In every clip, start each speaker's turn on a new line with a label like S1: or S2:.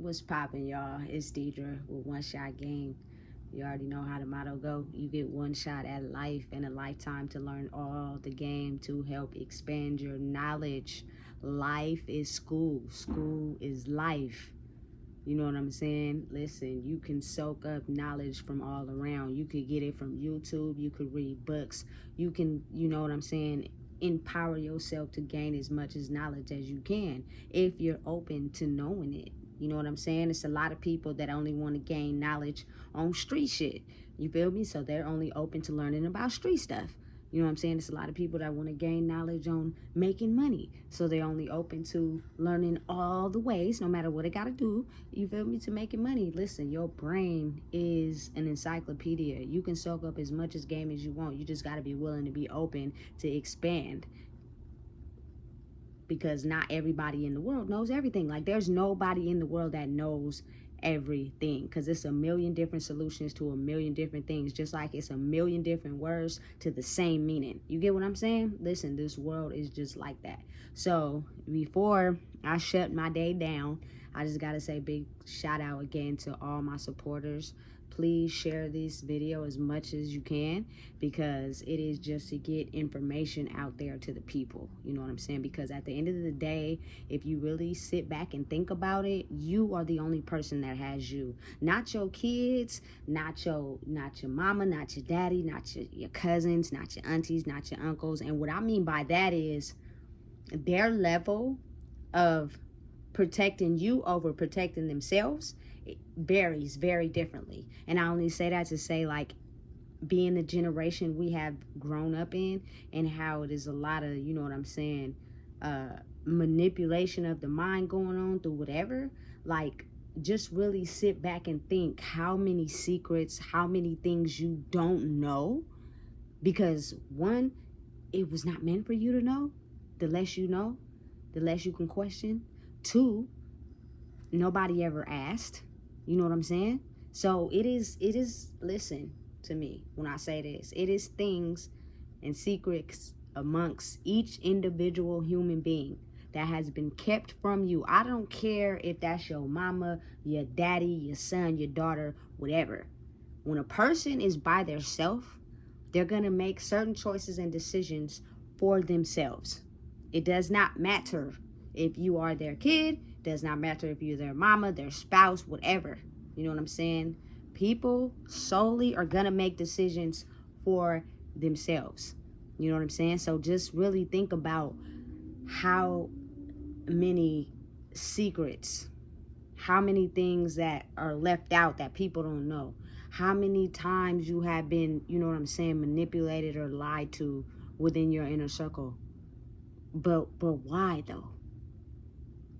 S1: What's poppin', y'all? It's Deidre with One Shot Game. You already know how the motto go. You get one shot at life and a lifetime to learn all the game to help expand your knowledge. Life is school. School is life. You know what I'm saying? Listen, you can soak up knowledge from all around. You could get it from YouTube. You could read books. You can, you know what I'm saying, empower yourself to gain as much as knowledge as you can if you're open to knowing it. You know what I'm saying? It's a lot of people that only want to gain knowledge on street shit. You feel me? So they're only open to learning about street stuff. You know what I'm saying? It's a lot of people that want to gain knowledge on making money. So they're only open to learning all the ways, no matter what they got to do, you feel me, to making money. Listen, your brain is an encyclopedia. You can soak up as much as game as you want. You just got to be willing to be open to expand. Because not everybody in the world knows everything. Like, there's nobody in the world that knows everything, because it's a million different solutions to a million different things, just like it's a million different words to the same meaning. You get what I'm saying? Listen, this world is just like that. So before I shut my day down, I just gotta say big shout out again to all my supporters. Please share this video as much as you can, because it is just to get information out there to the people. You know what I'm saying? Because at the end of the day, if you really sit back and think about it, you are the only person that has you. Not your kids, not your mama, not your daddy, not your cousins, not your aunties, not your uncles. And what I mean by that is their level of protecting you over protecting themselves, it varies very differently. And I only say that to say, like, being the generation we have grown up in, and how it is a lot of, you know what I'm saying, manipulation of the mind going on through whatever. Like, just really sit back and think how many secrets, how many things you don't know, because one, it was not meant for you to know. The less you know, the less you can question. Two, nobody ever asked. You know what I'm saying? So it is, listen to me when I say this. It is things and secrets amongst each individual human being that has been kept from you. I don't care if that's your mama, your daddy, your son, your daughter, whatever. When a person is by themselves, they're going to make certain choices and decisions for themselves. It does not matter if you are their kid, does not matter if you're their mama, their spouse, whatever. You know what I'm saying? People solely are gonna make decisions for themselves. You know what I'm saying? So just really think about how many secrets, how many things that are left out that people don't know, how many times you have been, you know what I'm saying, manipulated or lied to within your inner circle. But why though?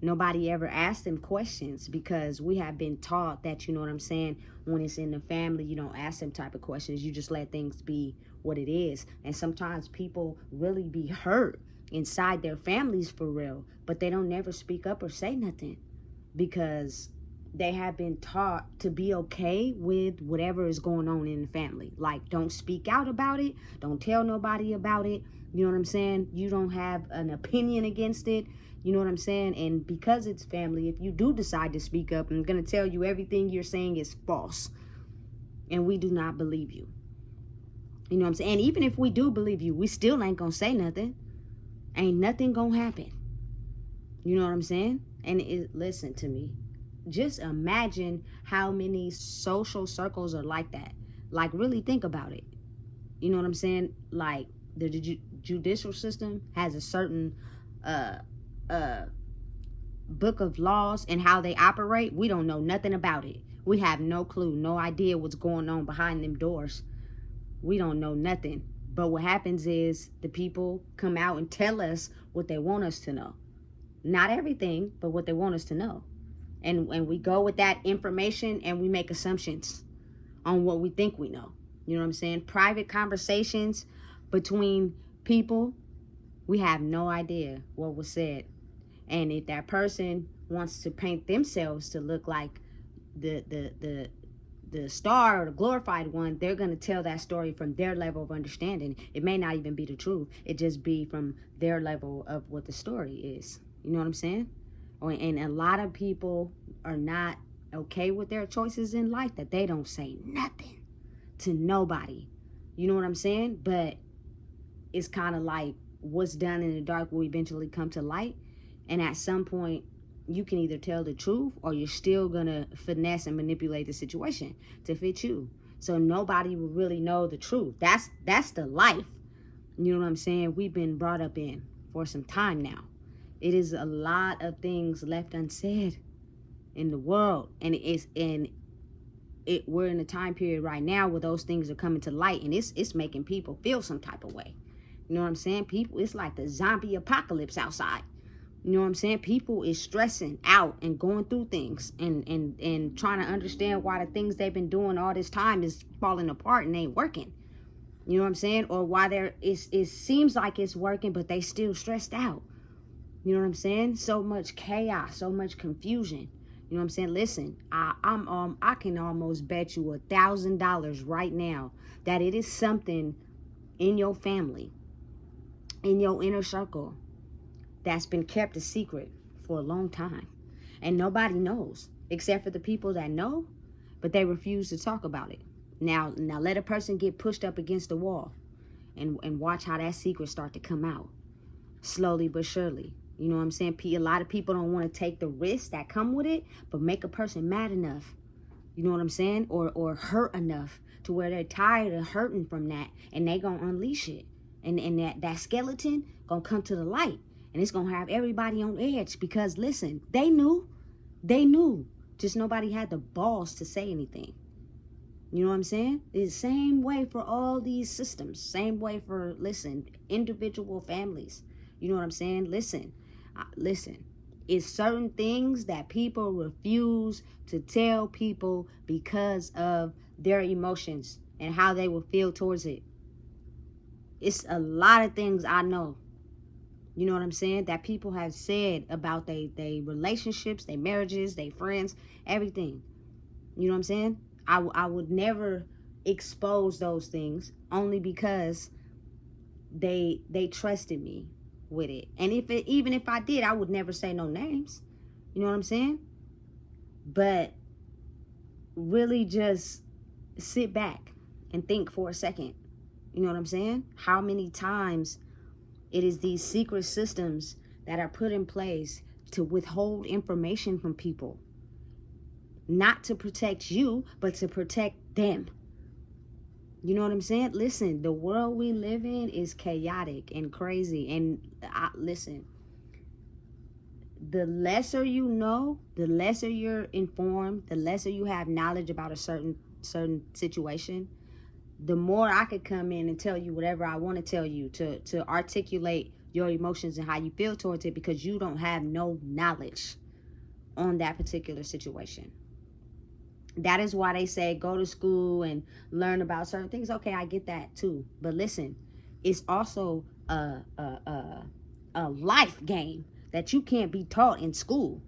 S1: Nobody ever asked them questions, because we have been taught that, you know what I'm saying, when it's in the family, you don't ask them type of questions. You just let things be what it is. And sometimes people really be hurt inside their families for real, but they don't never speak up or say nothing, because they have been taught to be okay with whatever is going on in the family. Like, don't speak out about it. Don't tell nobody about it. You know what I'm saying? You don't have an opinion against it. You know what I'm saying? And because it's family, if you do decide to speak up, I'm going to tell you everything you're saying is false. And we do not believe you. You know what I'm saying? And even if we do believe you, we still ain't going to say nothing. Ain't nothing going to happen. You know what I'm saying? And listen to me. Just imagine how many social circles are like that. Like, really think about it. You know what I'm saying? Like, the judicial system has a certain book of laws and how they operate. We don't know nothing about it. We have no clue, no idea what's going on behind them doors. We don't know nothing. But what happens is the people come out and tell us what they want us to know. Not everything, but what they want us to know. And we go with that information and we make assumptions on what we think we know. You know what I'm saying? Private conversations between people, we have no idea what was said. And if that person wants to paint themselves to look like the star or the glorified one, they're going to tell that story from their level of understanding. It may not even be the truth. It just be from their level of what the story is. You know what I'm saying? And a lot of people are not okay with their choices in life, that they don't say nothing to nobody. You know what I'm saying? But it's kind of like what's done in the dark will eventually come to light. And at some point, you can either tell the truth or you're still going to finesse and manipulate the situation to fit you. So nobody will really know the truth. That's the life. You know what I'm saying? We've been brought up in for some time now. It is a lot of things left unsaid in the world. And we're in a time period right now where those things are coming to light, and it's making people feel some type of way. You know what I'm saying? People, it's like the zombie apocalypse outside. You know what I'm saying? People is stressing out and going through things and trying to understand why the things they've been doing all this time is falling apart and ain't working. You know what I'm saying? Or why it seems like it's working, but they still stressed out. You know what I'm saying? So much chaos, so much confusion. You know what I'm saying? Listen, I can almost bet you $1,000 right now that it is something in your family, in your inner circle, that's been kept a secret for a long time. And nobody knows except for the people that know, but they refuse to talk about it. Now let a person get pushed up against the wall and watch how that secret start to come out. Slowly but surely. You know what I'm saying? A lot of people don't want to take the risks that come with it, but make a person mad enough. You know what I'm saying? Or hurt enough to where they're tired of hurting from that, and they gonna unleash it. And that skeleton gonna come to the light. And it's gonna have everybody on edge because, listen, they knew. Just nobody had the balls to say anything. You know what I'm saying? It's the same way for all these systems. Same way for, listen, individual families. You know what I'm saying? Listen. It's certain things that people refuse to tell people because of their emotions and how they will feel towards it. It's a lot of things I know. You know what I'm saying? That people have said about they relationships, their marriages, their friends, everything. You know what I'm saying? I would never expose those things only because they trusted me with it. And even if I did, I would never say no names. You know what I'm saying? But really just sit back and think for a second. You know what I'm saying? How many times it is these secret systems that are put in place to withhold information from people. Not to protect you, but to protect them. You know what I'm saying? Listen, the world we live in is chaotic and crazy. And listen, the lesser you know, the lesser you're informed, the lesser you have knowledge about a certain situation, the more I could come in and tell you whatever I want to tell you to articulate your emotions and how you feel towards it, because you don't have no knowledge on that particular situation. That is why they say go to school and learn about certain things. Okay, I get that too. But listen, it's also a life game that you can't be taught in school.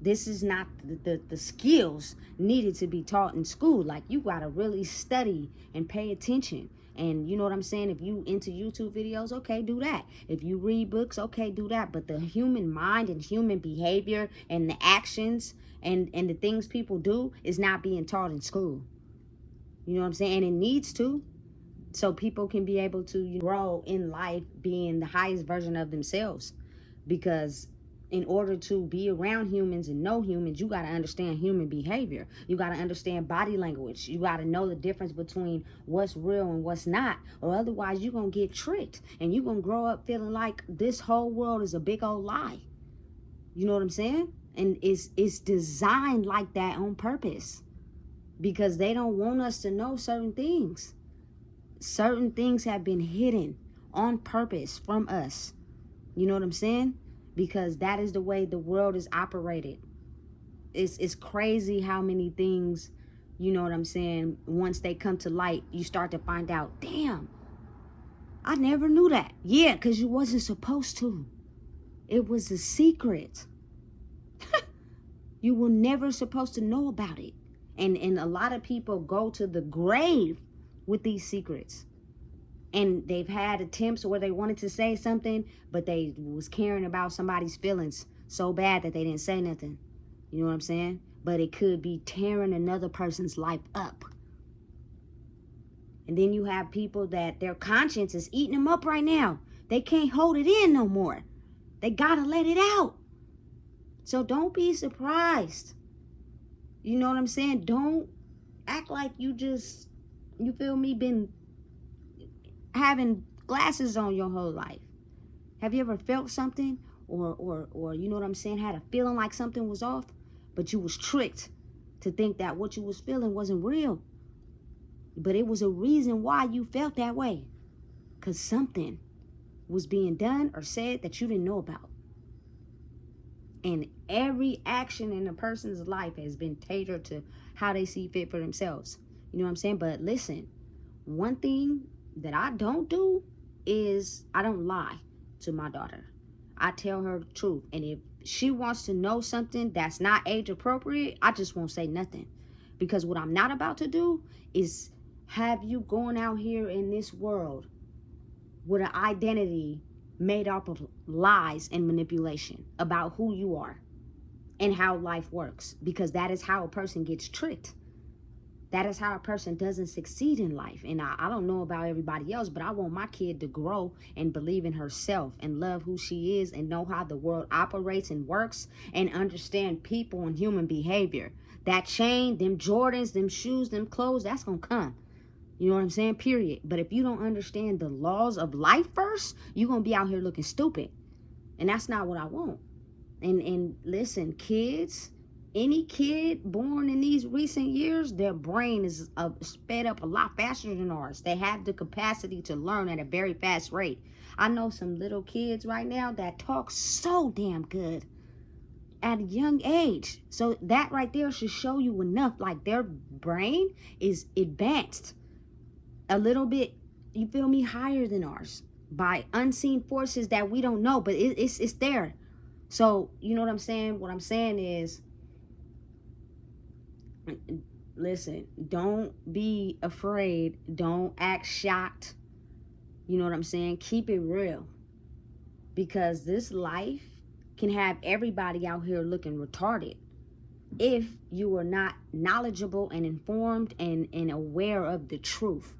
S1: This is not the skills needed to be taught in school. Like, you got to really study and pay attention. And you know what I'm saying? If you into YouTube videos, okay, do that. If you read books, okay, do that. But the human mind and human behavior and the actions and the things people do is not being taught in school. You know what I'm saying? And it needs to. So people can be able to grow in life being the highest version of themselves. Because in order to be around humans and know humans, you got to understand human behavior. You got to understand body language. You got to know the difference between what's real and what's not. Or otherwise, you're going to get tricked. And you're going to grow up feeling like this whole world is a big old lie. You know what I'm saying? And it's designed like that on purpose. Because they don't want us to know certain things. Certain things have been hidden on purpose from us. You know what I'm saying? Because that is the way the world is operated. It's crazy how many things, you know what I'm saying, once they come to light, you start to find out, damn, I never knew that. Yeah, because you wasn't supposed to. It was a secret. You were never supposed to know about it. And a lot of people go to the grave with these secrets. And they've had attempts where they wanted to say something, but they was caring about somebody's feelings so bad that they didn't say nothing. You know what I'm saying? But it could be tearing another person's life up. And then you have people that their conscience is eating them up right now. They can't hold it in no more. They gotta let it out. So don't be surprised. You know what I'm saying? Don't act like you feel me, been having glasses on your whole life. Have you ever felt something or you know what I'm saying, had a feeling like something was off, but you was tricked to think that what you was feeling wasn't real? But it was a reason why you felt that way. Because something was being done or said that you didn't know about. And every action in a person's life has been tailored to how they see fit for themselves. You know what I'm saying? But listen, one thing that I don't do is I don't lie to my daughter. I tell her the truth. And if she wants to know something that's not age appropriate, I just won't say nothing. Because what I'm not about to do is have you going out here in this world with an identity made up of lies and manipulation about who you are and how life works. Because that is how a person gets tricked. That is how a person doesn't succeed in life. And I don't know about everybody else, but I want my kid to grow and believe in herself and love who she is and know how the world operates and works and understand people and human behavior. That chain, them Jordans, them shoes, them clothes, that's going to come. You know what I'm saying? Period. But if you don't understand the laws of life first, you're going to be out here looking stupid. And that's not what I want. And listen, kids, any kid born in these recent years, their brain is sped up a lot faster than ours. They have the capacity to learn at a very fast rate. I know some little kids right now that talk so damn good at a young age. So that right there should show you enough. Like their brain is advanced a little bit, you feel me, higher than ours by unseen forces that we don't know, but it's there. So you know what I'm saying? What I'm saying is, listen, don't be afraid. Don't act shocked. You know what I'm saying? Keep it real. Because this life can have everybody out here looking retarded if you are not knowledgeable and informed and aware of the truth.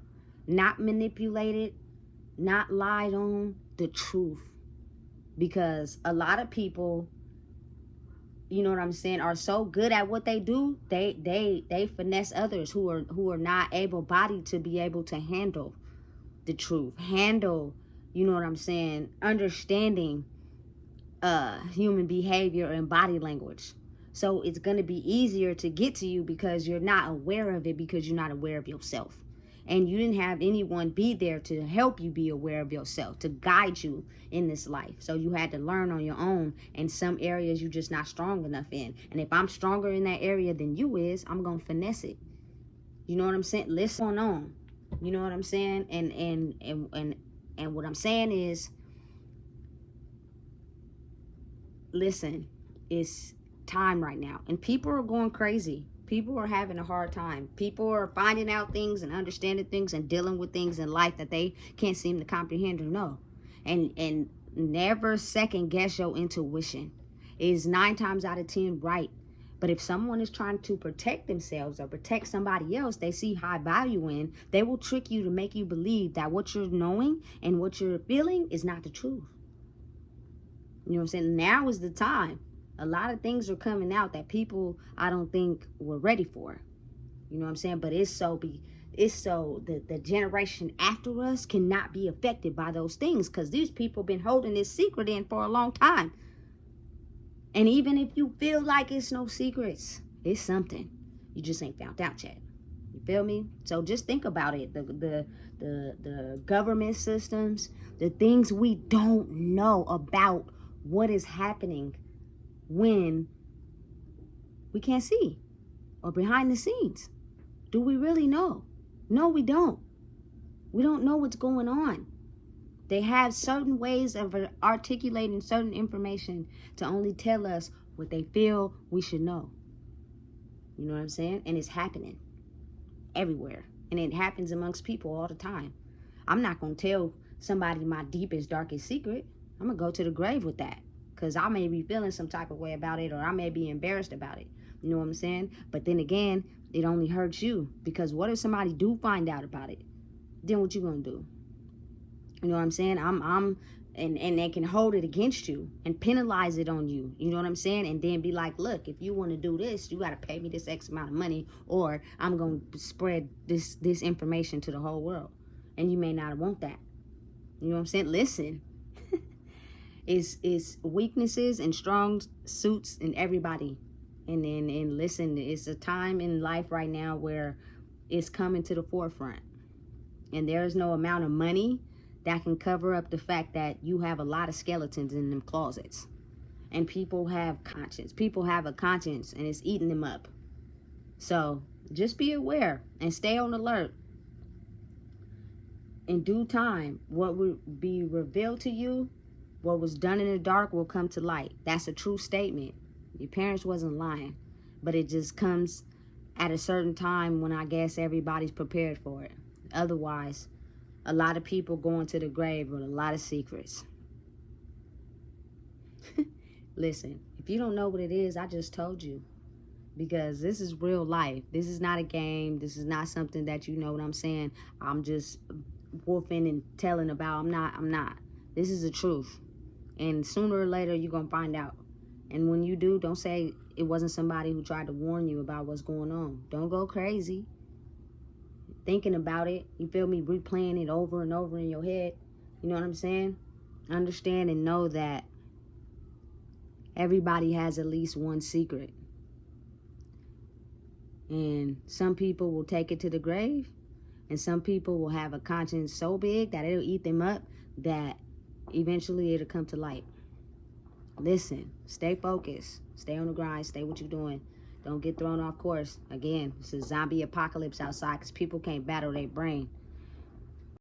S1: Not manipulated, not lied on, the truth. Because a lot of people, you know what I'm saying, are so good at what they do, they finesse others who are not able-bodied to be able to handle the truth, handle, you know what I'm saying, understanding human behavior and body language. So it's going to be easier to get to you because you're not aware of it, because you're not aware of yourself. And you didn't have anyone be there to help you be aware of yourself, to guide you in this life. So you had to learn on your own. And some areas you're just not strong enough in. And if I'm stronger in that area than you is, I'm going to finesse it. You know what I'm saying? Listen on. You know what I'm saying? And what I'm saying is, listen, it's time right now. And people are going crazy. People are having a hard time. People are finding out things and understanding things and dealing with things in life that they can't seem to comprehend or know. And never second guess your intuition. It is 9 times out of 10 right. But if someone is trying to protect themselves or protect somebody else they see high value in, they will trick you to make you believe that what you're knowing and what you're feeling is not the truth. You know what I'm saying? Now is the time. A lot of things are coming out that people, I don't think, were ready for. You know what I'm saying? But it's so the generation after us cannot be affected by those things, because these people been holding this secret in for a long time. And even if you feel like it's no secrets, it's something. You just ain't found out yet. You feel me? So just think about it. The government systems, the things we don't know about what is happening when we can't see, or behind the scenes. Do we really know? No, we don't. We don't know what's going on. They have certain ways of articulating certain information to only tell us what they feel we should know. You know what I'm saying? And it's happening everywhere. And it happens amongst people all the time. I'm not going to tell somebody my deepest, darkest secret. I'm going to go to the grave with that. because I may be feeling some type of way about it, or I may be embarrassed about it. You know what I'm saying? But then again, it only hurts you, because what if somebody do find out about it? Then what you gonna do? You know what I'm saying? And they can hold it against you and penalize it on you. You know what I'm saying? And then be like, look, if you want to do this, you got to pay me this X amount of money, or I'm going to spread this information to the whole world. And you may not want that. You know what I'm saying? Listen, it's weaknesses and strong suits in everybody. And listen, it's a time in life right now where it's coming to the forefront. And there's no amount of money that can cover up the fact that you have a lot of skeletons in them closets. And people have conscience. People have a conscience, and it's eating them up. So just be aware and stay on alert. In due time, what will be revealed to you, what was done in the dark, will come to light. That's a true statement. Your parents wasn't lying. But it just comes at a certain time when I guess everybody's prepared for it. Otherwise, a lot of people going to the grave with a lot of secrets. Listen, if you don't know what it is, I just told you. Because this is real life. This is not a game. This is not something that, you know what I'm saying, I'm just wolfing and telling about. I'm not. This is the truth. And sooner or later, you're going to find out. And when you do, don't say it wasn't somebody who tried to warn you about what's going on. Don't go crazy thinking about it, you feel me, replaying it over and over in your head. You know what I'm saying? Understand and know that everybody has at least one secret. And some people will take it to the grave, and some people will have a conscience so big that it'll eat them up, that eventually it'll come to light. Listen, stay focused, stay on the grind, stay what you're doing. Don't get thrown off course. Again, it's a zombie apocalypse outside because people can't battle their brain.